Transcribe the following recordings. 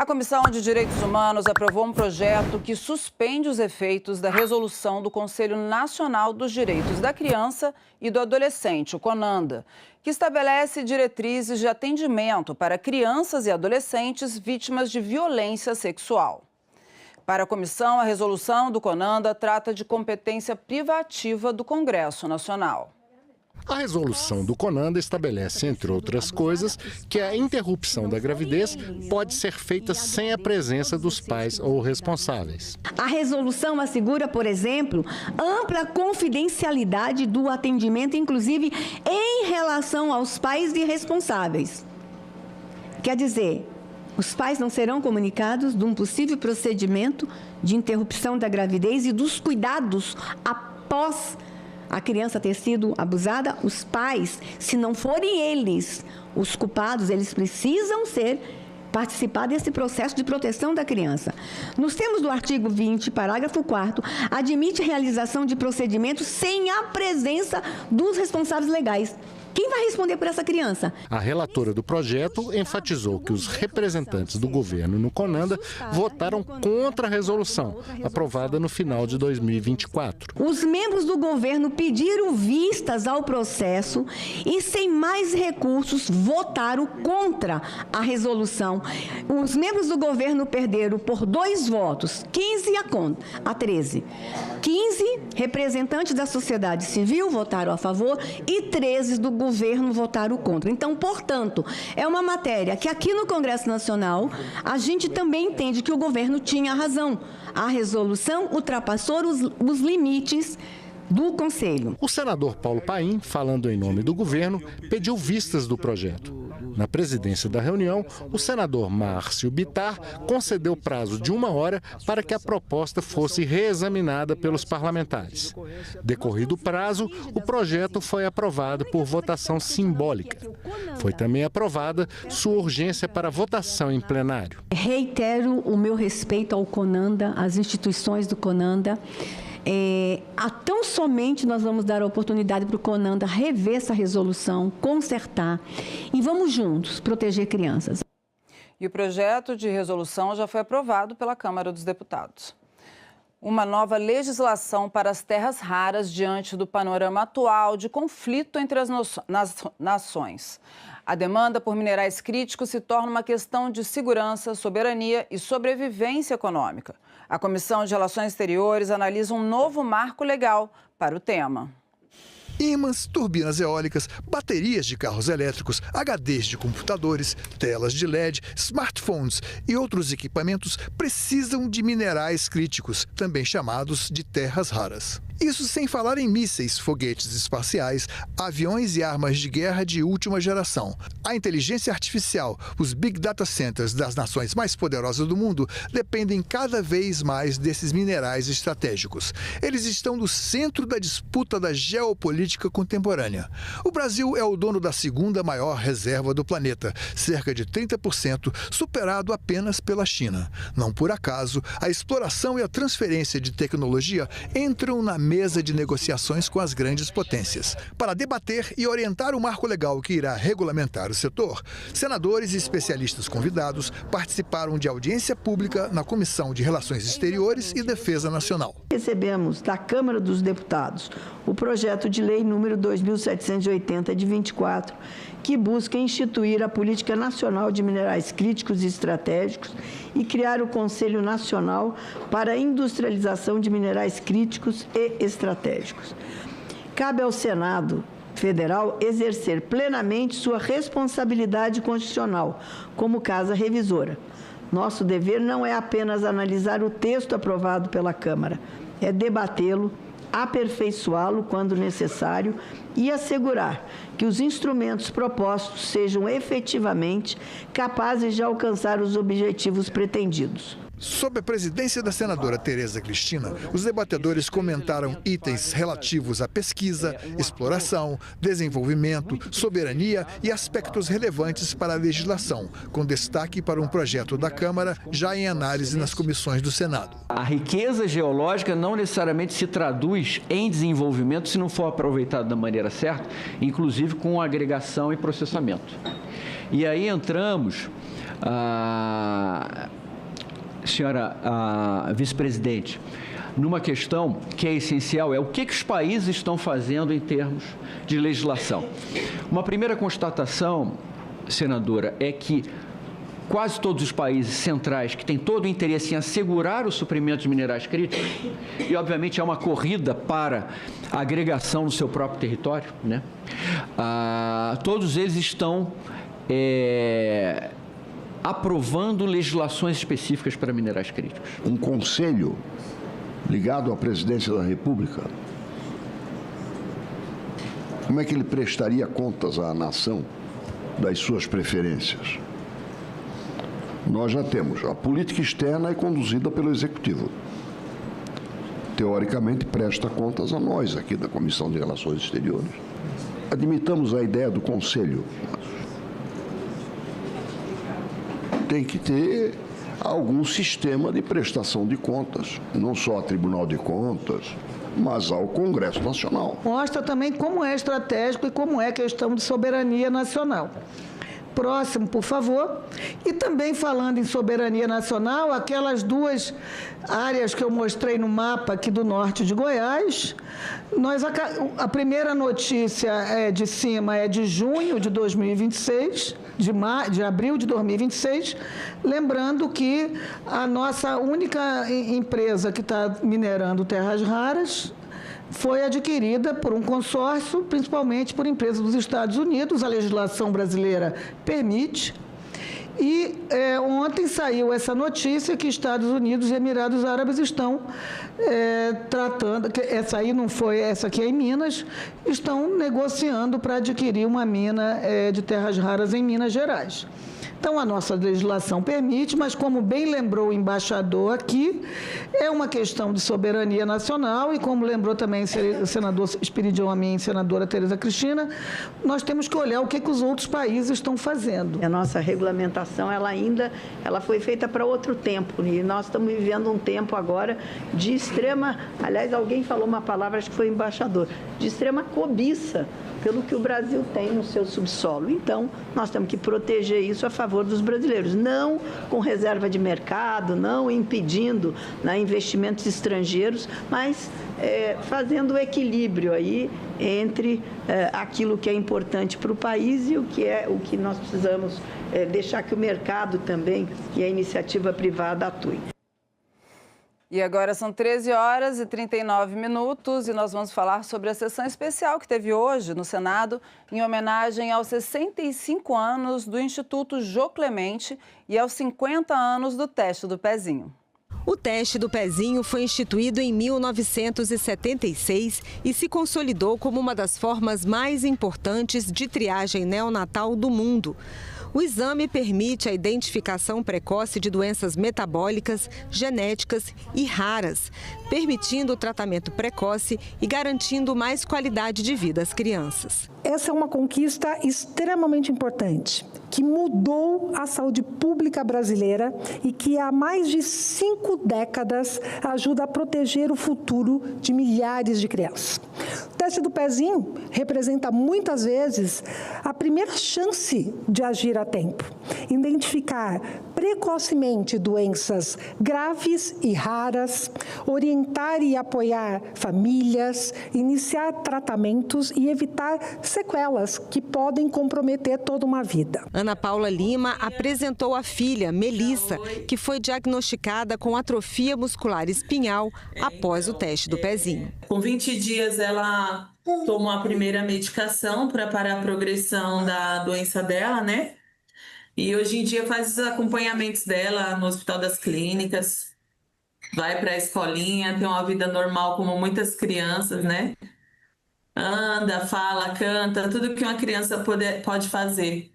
A Comissão de Direitos Humanos aprovou um projeto que suspende os efeitos da resolução do Conselho Nacional dos Direitos da Criança e do Adolescente, o CONANDA, que estabelece diretrizes de atendimento para crianças e adolescentes vítimas de violência sexual. Para a comissão, a resolução do CONANDA trata de competência privativa do Congresso Nacional. A resolução do CONANDA estabelece, entre outras coisas, que a interrupção da gravidez pode ser feita sem a presença dos pais ou responsáveis. A resolução assegura, por exemplo, ampla confidencialidade do atendimento, inclusive em relação aos pais e responsáveis. Quer dizer, os pais não serão comunicados de um possível procedimento de interrupção da gravidez e dos cuidados após a criança ter sido abusada. Os pais, se não forem eles os culpados, eles precisam participar desse processo de proteção da criança. Nos termos do artigo 20, parágrafo 4º, admite realização de procedimentos sem a presença dos responsáveis legais. Quem vai responder por essa criança? A relatora do projeto enfatizou que os representantes do governo no CONANDA votaram contra a resolução, aprovada no final de 2024. Os membros do governo pediram vistas ao processo e, sem mais recursos, votaram contra a resolução. Os membros do governo perderam por 2 votos, 15 a 13. 15 representantes da sociedade civil votaram a favor e 13 do governo votaram contra. Então, portanto, é uma matéria que aqui no Congresso Nacional a gente também entende que o governo tinha razão. A resolução ultrapassou os limites do Conselho. O senador Paulo Paim, falando em nome do governo, pediu vistas do projeto. Na presidência da reunião, o senador Márcio Bittar concedeu prazo de 1 hora para que a proposta fosse reexaminada pelos parlamentares. Decorrido o prazo, o projeto foi aprovado por votação simbólica. Foi também aprovada sua urgência para votação em plenário. Reitero o meu respeito ao CONANDA, às instituições do CONANDA. Tão somente nós vamos dar a oportunidade para o CONANDA rever essa resolução, consertar e vamos juntos proteger crianças. E o projeto de resolução já foi aprovado pela Câmara dos Deputados. Uma nova legislação para as terras raras diante do panorama atual de conflito entre as nações. A demanda por minerais críticos se torna uma questão de segurança, soberania e sobrevivência econômica. A Comissão de Relações Exteriores analisa um novo marco legal para o tema. Ímãs, turbinas eólicas, baterias de carros elétricos, HDs de computadores, telas de LED, smartphones e outros equipamentos precisam de minerais críticos, também chamados de terras raras. Isso sem falar em mísseis, foguetes espaciais, aviões e armas de guerra de última geração. A inteligência artificial, os Big Data Centers das nações mais poderosas do mundo dependem cada vez mais desses minerais estratégicos. Eles estão no centro da disputa da geopolítica contemporânea. O Brasil é o dono da 2ª maior reserva do planeta, cerca de 30%, superado apenas pela China. Não por acaso, a exploração e a transferência de tecnologia entram na mesa de negociações com as grandes potências. Para debater e orientar o marco legal que irá regulamentar o setor, senadores e especialistas convidados participaram de audiência pública na Comissão de Relações Exteriores e Defesa Nacional. Recebemos da Câmara dos Deputados o projeto de lei número 2780 de 24, que busca instituir a Política Nacional de Minerais Críticos e Estratégicos e criar o Conselho Nacional para a Industrialização de Minerais Críticos e Estratégicos. Cabe ao Senado Federal exercer plenamente sua responsabilidade constitucional como casa revisora. Nosso dever não é apenas analisar o texto aprovado pela Câmara, é debatê-lo, aperfeiçoá-lo quando necessário e assegurar que os instrumentos propostos sejam efetivamente capazes de alcançar os objetivos pretendidos. Sob a presidência da senadora Tereza Cristina, os debatedores comentaram itens relativos à pesquisa, exploração, desenvolvimento, soberania e aspectos relevantes para a legislação, com destaque para um projeto da Câmara já em análise nas comissões do Senado. A riqueza geológica não necessariamente se traduz em desenvolvimento se não for aproveitado da maneira certa, inclusive com agregação e processamento. E aí entramos senhora a vice-presidente, numa questão que é essencial, é o que os países estão fazendo em termos de legislação. Uma primeira constatação, senadora, é que quase todos os países centrais que têm todo o interesse em assegurar o suprimento de minerais críticos, e obviamente é uma corrida para a agregação no seu próprio território, né? Todos eles estão aprovando legislações específicas para minerais críticos. Um conselho ligado à presidência da República, como é que ele prestaria contas à nação das suas preferências? Nós já temos. A política externa é conduzida pelo Executivo. Teoricamente, presta contas a nós aqui da Comissão de Relações Exteriores. Admitamos a ideia do Conselho. Tem que ter algum sistema de prestação de contas, não só ao Tribunal de Contas, mas ao Congresso Nacional. Mostra também como é estratégico e como é questão de soberania nacional. Próximo, por favor. E também falando em soberania nacional, aquelas duas áreas que eu mostrei no mapa aqui do norte de Goiás, a primeira notícia de cima é de junho de 2026, de abril de 2026, lembrando que a nossa única empresa que está minerando terras raras foi adquirida por um consórcio, principalmente por empresas dos Estados Unidos. A legislação brasileira permite. E ontem saiu essa notícia que Estados Unidos e Emirados Árabes estão tratando, essa aí não foi, essa aqui é em Minas, estão negociando para adquirir uma mina de terras raras em Minas Gerais. Então, a nossa legislação permite, mas como bem lembrou o embaixador aqui, é uma questão de soberania nacional e como lembrou também o senador Espiridião Amin e a senadora Tereza Cristina, nós temos que olhar o que os outros países estão fazendo. A nossa regulamentação, ela foi feita para outro tempo e nós estamos vivendo um tempo agora de extrema, aliás, alguém falou uma palavra, acho que foi o embaixador, de extrema cobiça pelo que o Brasil tem no seu subsolo. Então, nós temos que proteger isso a favor dos brasileiros, não com reserva de mercado, não impedindo investimentos estrangeiros, mas fazendo o equilíbrio aí entre aquilo que é importante para o país e o que nós precisamos deixar que o mercado também e a iniciativa privada atue. E agora são 13h39 e nós vamos falar sobre a sessão especial que teve hoje no Senado em homenagem aos 65 anos do Instituto Jô Clemente e aos 50 anos do teste do pezinho. O teste do pezinho foi instituído em 1976 e se consolidou como uma das formas mais importantes de triagem neonatal do mundo. O exame permite a identificação precoce de doenças metabólicas, genéticas e raras, permitindo o tratamento precoce e garantindo mais qualidade de vida às crianças. Essa é uma conquista extremamente importante, que mudou a saúde pública brasileira e que há mais de 5 décadas ajuda a proteger o futuro de milhares de crianças. O teste do pezinho representa muitas vezes a primeira chance de agir a tempo, identificar precocemente doenças graves e raras, orientar e apoiar famílias, iniciar tratamentos e evitar sequelas que podem comprometer toda uma vida. Ana Paula Lima apresentou a filha, Melissa, que foi diagnosticada com atrofia muscular espinhal após o teste do pezinho. Com 20 dias, ela tomou a primeira medicação para parar a progressão da doença dela, né? E hoje em dia faz os acompanhamentos dela no Hospital das Clínicas, vai para a escolinha, tem uma vida normal como muitas crianças, né? Anda, fala, canta, tudo que uma criança pode fazer.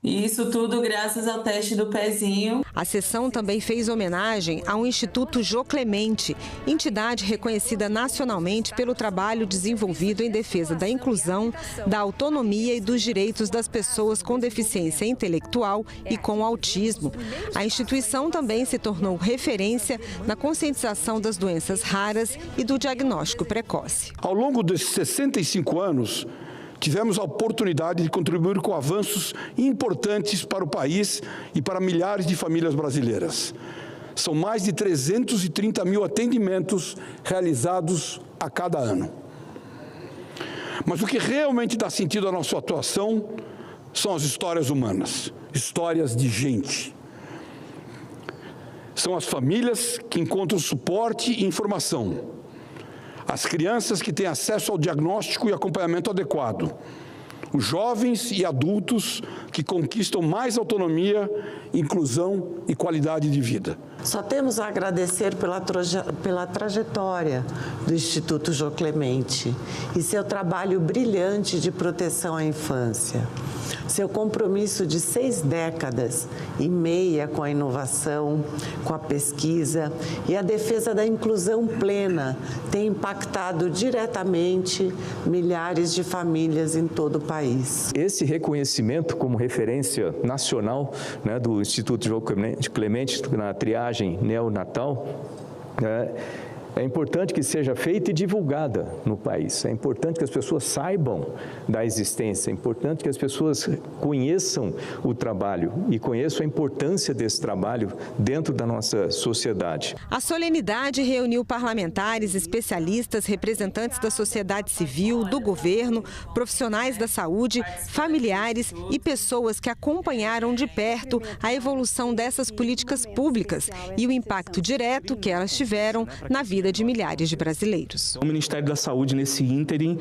E isso tudo graças ao teste do pezinho. A sessão também fez homenagem ao Instituto Jô Clemente, entidade reconhecida nacionalmente pelo trabalho desenvolvido em defesa da inclusão, da autonomia e dos direitos das pessoas com deficiência intelectual e com autismo. A instituição também se tornou referência na conscientização das doenças raras e do diagnóstico precoce. Ao longo desses 65 anos, tivemos a oportunidade de contribuir com avanços importantes para o país e para milhares de famílias brasileiras. São mais de 330 mil atendimentos realizados a cada ano. Mas o que realmente dá sentido à nossa atuação são as histórias humanas, histórias de gente. São as famílias que encontram suporte e informação. As crianças que têm acesso ao diagnóstico e acompanhamento adequado. Os jovens e adultos que conquistam mais autonomia, inclusão e qualidade de vida. Só temos a agradecer pela trajetória do Instituto Jô Clemente e seu trabalho brilhante de proteção à infância. Seu compromisso de 6 décadas e meia com a inovação, com a pesquisa e a defesa da inclusão plena tem impactado diretamente milhares de famílias em todo o país. Esse reconhecimento como referência nacional, né, do Instituto Jô Clemente na triagem neonatal, é importante que seja feita e divulgada no país. É importante que as pessoas saibam da existência. É importante que as pessoas conheçam o trabalho e conheçam a importância desse trabalho dentro da nossa sociedade. A solenidade reuniu parlamentares, especialistas, representantes da sociedade civil, do governo, profissionais da saúde, familiares e pessoas que acompanharam de perto a evolução dessas políticas públicas e o impacto direto que elas tiveram na vida de milhares de brasileiros. O Ministério da Saúde, nesse ínterim,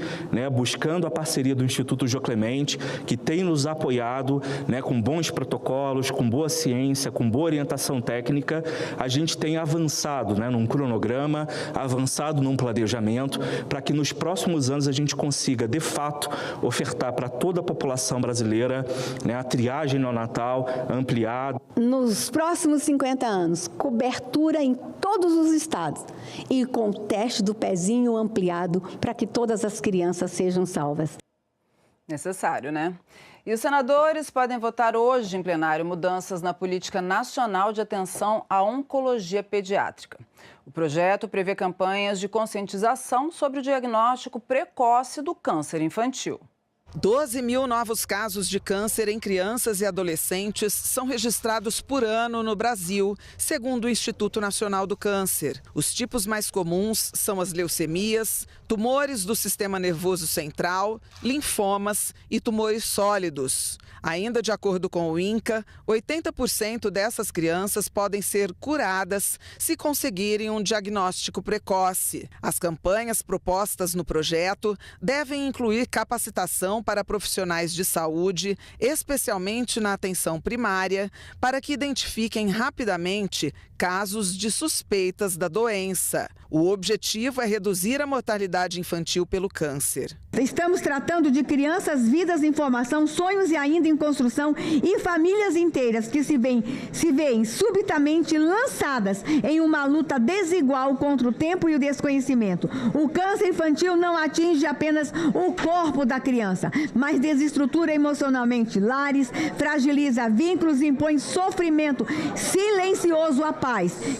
buscando a parceria do Instituto Jô Clemente, que tem nos apoiado com bons protocolos, com boa ciência, com boa orientação técnica, a gente tem avançado num cronograma, avançado num planejamento, para que nos próximos anos a gente consiga, de fato, ofertar para toda a população brasileira a triagem neonatal ampliada. Nos próximos 50 anos, cobertura em todos os estados e com o teste do pezinho ampliado para que todas as crianças sejam salvas. Necessário, né? E os senadores podem votar hoje em plenário mudanças na Política Nacional de Atenção à Oncologia Pediátrica. O projeto prevê campanhas de conscientização sobre o diagnóstico precoce do câncer infantil. 12 mil novos casos de câncer em crianças e adolescentes são registrados por ano no Brasil, segundo o Instituto Nacional do Câncer. Os tipos mais comuns são as leucemias, tumores do sistema nervoso central, linfomas e tumores sólidos. Ainda de acordo com o INCA, 80% dessas crianças podem ser curadas se conseguirem um diagnóstico precoce. As campanhas propostas no projeto devem incluir capacitação para profissionais de saúde, especialmente na atenção primária, para que identifiquem rapidamente casos de suspeitas da doença. O objetivo é reduzir a mortalidade infantil pelo câncer. Estamos tratando de crianças, vidas em formação, sonhos e ainda em construção e famílias inteiras que se veem subitamente lançadas em uma luta desigual contra o tempo e o desconhecimento. O câncer infantil não atinge apenas o corpo da criança, mas desestrutura emocionalmente lares, fragiliza vínculos e impõe sofrimento silencioso à paz,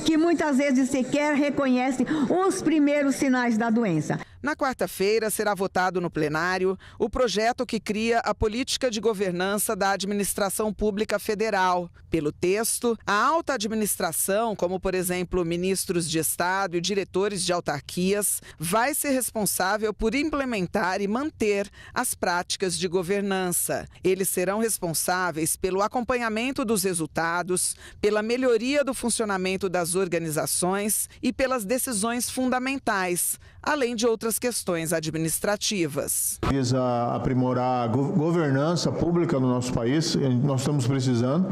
que muitas vezes sequer reconhece os primeiros sinais da doença. Na quarta-feira, será votado no plenário o projeto que cria a política de governança da administração pública federal. Pelo texto, a alta administração, como por exemplo ministros de Estado e diretores de autarquias, vai ser responsável por implementar e manter as práticas de governança. Eles serão responsáveis pelo acompanhamento dos resultados, pela melhoria do funcionamento das organizações e pelas decisões fundamentais, além de outras questões administrativas. Visa aprimorar a governança pública no nosso país. Nós estamos precisando,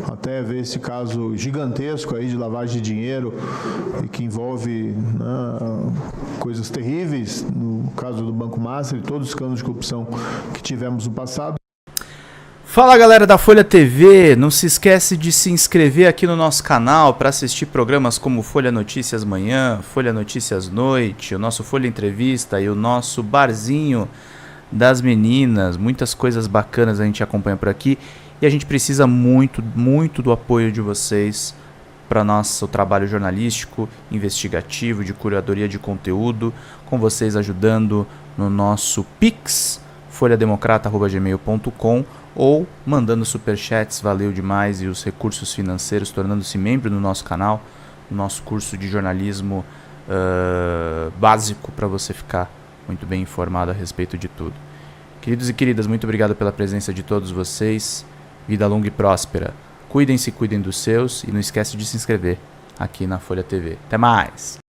até ver esse caso gigantesco aí de lavagem de dinheiro e que envolve coisas terríveis, no caso do Banco Master e todos os escândalos de corrupção que tivemos no passado. Fala galera da Folha TV, não se esquece de se inscrever aqui no nosso canal para assistir programas como Folha Notícias Manhã, Folha Notícias Noite, o nosso Folha Entrevista e o nosso Barzinho das Meninas. Muitas coisas bacanas a gente acompanha por aqui e a gente precisa muito, muito do apoio de vocês para nosso trabalho jornalístico, investigativo, de curadoria de conteúdo, com vocês ajudando no nosso Pix, folhademocrata@gmail.com ou mandando superchats, valeu demais, e os recursos financeiros, tornando-se membro do nosso canal, no nosso curso de jornalismo básico para você ficar muito bem informado a respeito de tudo. Queridos e queridas, muito obrigado pela presença de todos vocês. Vida longa e próspera. Cuidem-se, cuidem dos seus e não esquece de se inscrever aqui na Folha TV. Até mais!